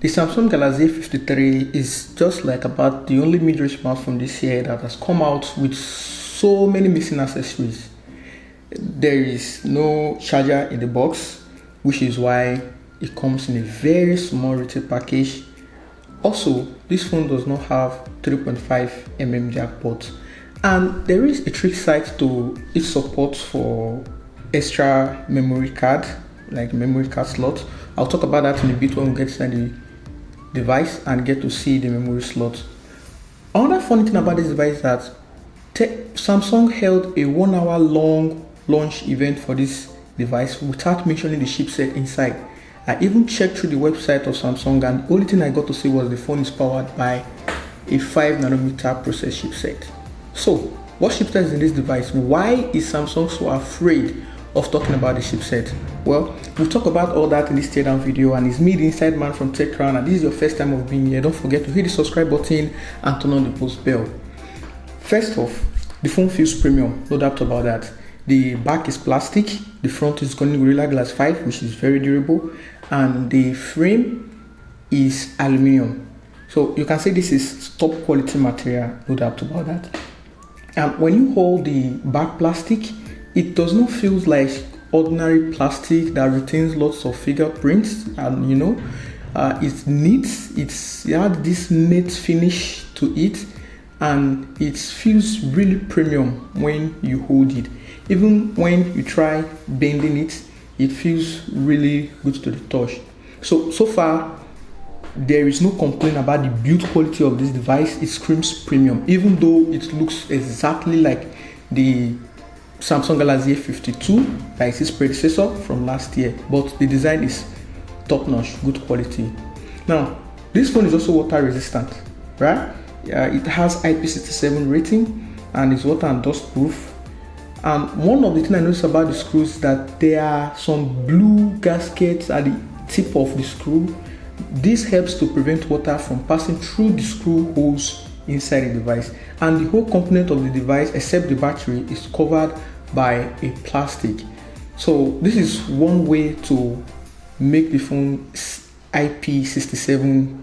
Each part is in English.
The Samsung Galaxy A53 is just like about the only mid-range smartphone this year that has come out with so many missing accessories. There is no charger in the box, which is why it comes in a very small retail package. Also, this phone does not have 3.5mm jack port, and there is a trick side to its support for extra memory card, like memory card slot. I'll talk about that in a bit when we get inside the device and get to see the memory slot. Another funny thing about this device is that Samsung held a 1 hour long launch event for this device without mentioning the chipset inside. I even checked through the website of Samsung, and the only thing I got to see was the phone is powered by a 5nm process chipset. So, what chipset is in this device? Why is Samsung so afraid of talking about the chipset? Well, we'll talk about all that in this teardown video, and it's me, the inside man from Teardown, and this is your first time of being here. Don't forget to hit the subscribe button and turn on the post bell. First off, the phone feels premium, no doubt about that. The back is plastic, the front is Gorilla Glass 5, which is very durable, and the frame is aluminum. So you can say this is top quality material, no doubt about that. And when you hold the back plastic, it does not feel like ordinary plastic that retains lots of fingerprints, and it's neat. It has this matte finish to it, and it feels really premium when you hold it. Even when you try bending it, it feels really good to the touch. So far, there is no complaint about the build quality of this device. It screams premium, even though it looks exactly like the Samsung Galaxy A52, that is its predecessor from last year, but the design is top-notch, good quality. Now, this phone is also water resistant, right? It has IP67 rating and is water and dust proof. And one of the things I noticed about the screws is that there are some blue gaskets at the tip of the screw. This helps to prevent water from passing through the screw holes inside the device, and the whole component of the device except the battery is covered by a plastic. So this is one way to make the phone IP67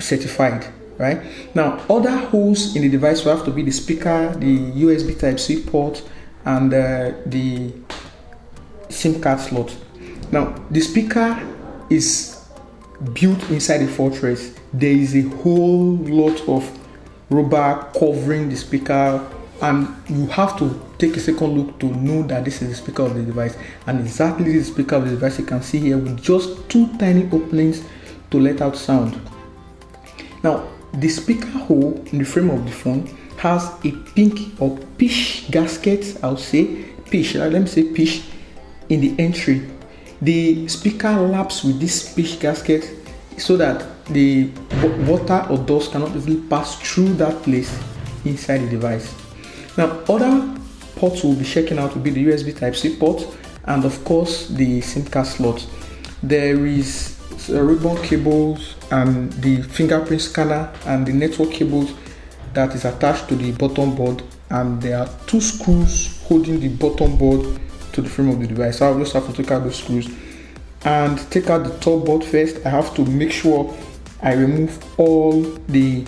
certified, right? Now, other holes in the device will have to be the speaker, the USB Type-C port, and the SIM card slot. Now, the speaker is built inside the fortress. There is a whole lot of rubber covering the speaker, and you have to take a second look to know that this is the speaker of the device, and exactly the speaker of the device you can see here with just two tiny openings to let out sound. Now, the speaker hole in the frame of the phone has a pink or peach gasket, I would say peach, let me say peach, in the entry. The speaker laps with this peach gasket so that the water or dust cannot easily pass through that place inside the device. Now, other ports we'll be checking out will be the USB Type-C port and of course the SIM card slot. There is ribbon cables and the fingerprint scanner and the network cables that is attached to the bottom board, and there are two screws holding the bottom board to the frame of the device. So I'll just have to take out those screws and take out the top board first. I have to make sure I remove all the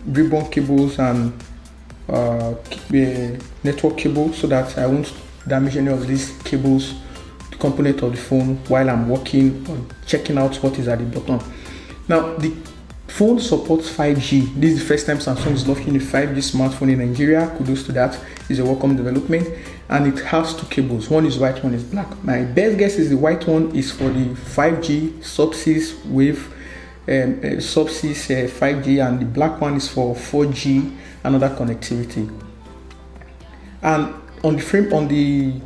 ribbon cables and network cables so that I won't damage any of these cables, the component of the phone, while I'm working on checking out what is at the bottom. Now, the phone supports 5G. This is the first time Samsung is launching a 5G smartphone in Nigeria. Kudos to that. It's a welcome development, and it has two cables. One is white, one is black. My best guess is the white one is for the 5G subsys wave, subsys 5G, and the black one is for 4G and other connectivity. And on the frame, on the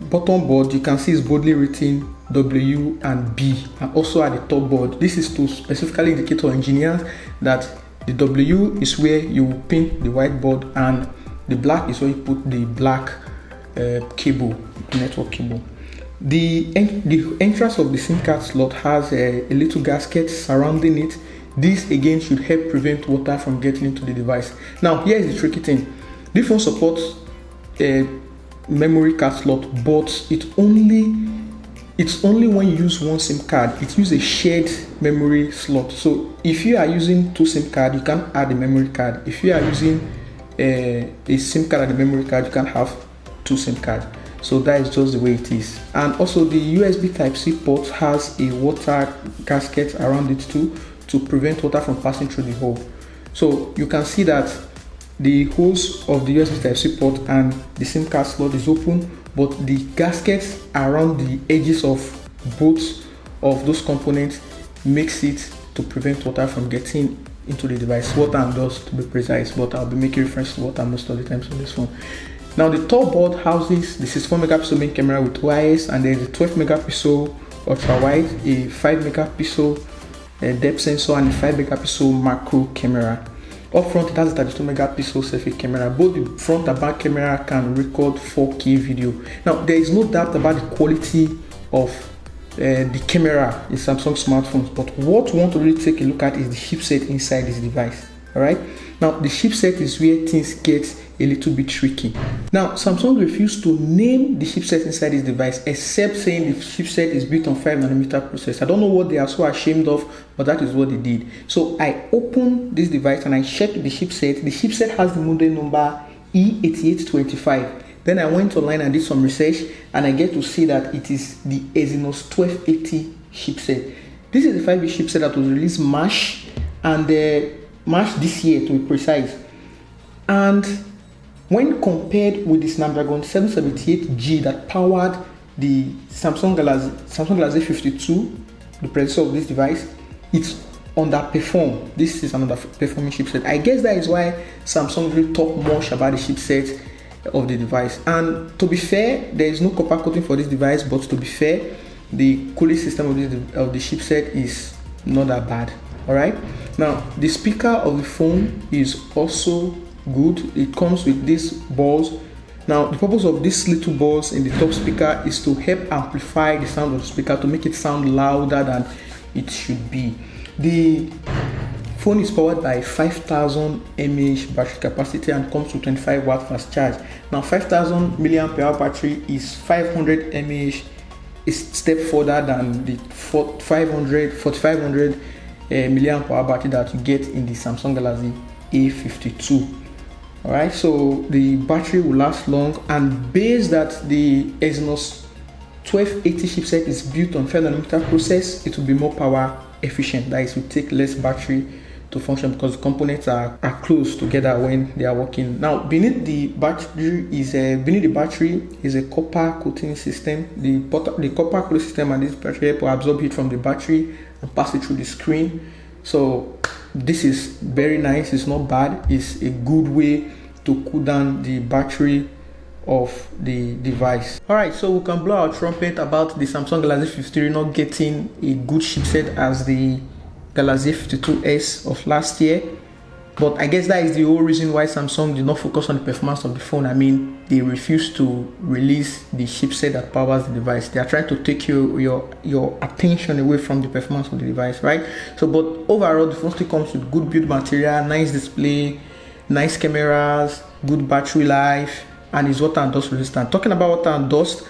bottom board, you can see it's boldly written W and B, and also at the top board. This is to specifically indicate to engineers that the W is where you pin the white board, and the black is where you put the black cable, network cable. The entrance of the SIM card slot has a little gasket surrounding it. This again should help prevent water from getting into the device. Now, here is the tricky thing. This phone supports a memory card slot, but it only it's only when you use one SIM card, it uses a shared memory slot. So if you are using two SIM cards, you can add a memory card. If you are using a SIM card and a memory card, you can have two SIM cards. So that is just the way it is. And also the USB Type-C port has a water gasket around it too, to prevent water from passing through the hole. So you can see that the holes of the USB Type-C port and the SIM card slot is open, but the gaskets around the edges of both of those components makes it to prevent water from getting into the device, water and dust to be precise, but I'll be making reference to water most of the times on this phone. Now the top board houses the 64 megapixel main camera with OIS, and there's a 12 megapixel ultra wide, a 5 megapixel depth sensor, and a 5 megapixel macro camera. Up front, it has a 32 megapixel selfie camera. Both the front and back camera can record 4K video. Now, there is no doubt about the quality of the camera in Samsung smartphones, but what we want to really take a look at is the chipset inside this device. Alright, now the chipset is where things get a little bit tricky. Now, Samsung refused to name the chipset inside this device, except saying the chipset is built on 5nm process. I don't know what they are so ashamed of, but that is what they did. So I opened this device and I checked the chipset. The chipset has the model number E8825. Then I went online and did some research, and I get to see that it is the Exynos 1280 chipset. This is the 5G chipset that was released March this year, to be precise. And when compared with the Snapdragon 778G that powered the Samsung Galaxy A53, the predecessor of this device, it's underperformed. This is another performing chipset. I guess that is why Samsung really talk much about the chipset of the device. And to be fair, there is no copper coating for this device, but to be fair, the cooling system of the chipset is not that bad. Alright, now the speaker of the phone is also good. It comes with these balls. Now the purpose of these little balls in the top speaker is to help amplify the sound of the speaker, to make it sound louder than it should be. The phone is powered by 5000 mAh battery capacity and comes with 25 watt fast charge. Now 5000 mAh battery is 500 mAh, a step further than the 4500 milliamp hour battery that you get in the Samsung Galaxy A52. Alright, so the battery will last long, and based that the Exynos 1280 chipset is built on 5nm process, it will be more power efficient. That is, will take less battery to function because the components are close together when they are working. Now beneath the battery is a copper coating system. The copper coating system and this battery will absorb heat from the battery and pass it through the screen. So this is very nice. It's not bad. It's a good way to cool down the battery of the device. Alright, so we can blow our trumpet about the Samsung Galaxy A53 not getting a good chipset as the Galaxy A52s of last year, but I guess that is the whole reason why Samsung did not focus on the performance of the phone. I mean, they refused to release the chipset that powers the device. They are trying to take your attention away from the performance of the device, right? So, but overall, the phone still comes with good build material, nice display, nice cameras, good battery life, and is water and dust resistant. Talking about water and dust,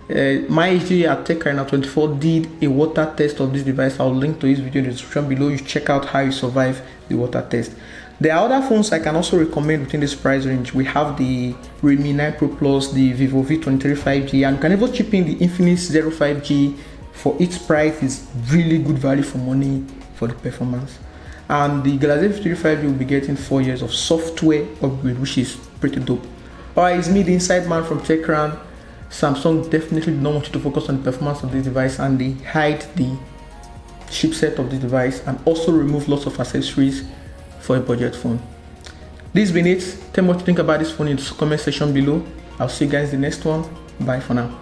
my HD at TechRhino24 did a water test of this device. I'll link to his video in the description below. You check out how you survive the water test. There are other phones I can also recommend within this price range. We have the Redmi 9 Pro Plus, the Vivo V23 5G, and you can even chip in the Infinix Zero 5G. For its price, is really good value for money for the performance. And the Galaxy A53 5G will be getting 4 years of software upgrade, which is pretty dope. Alright, it's me, the Inside Man from TechRan. Samsung definitely do not want you to focus on the performance of this device, and they hide the chipset of the device and also remove lots of accessories for a budget phone. This has been it. Tell me what you think about this phone in the comment section below. I'll see you guys in the next one. Bye for now.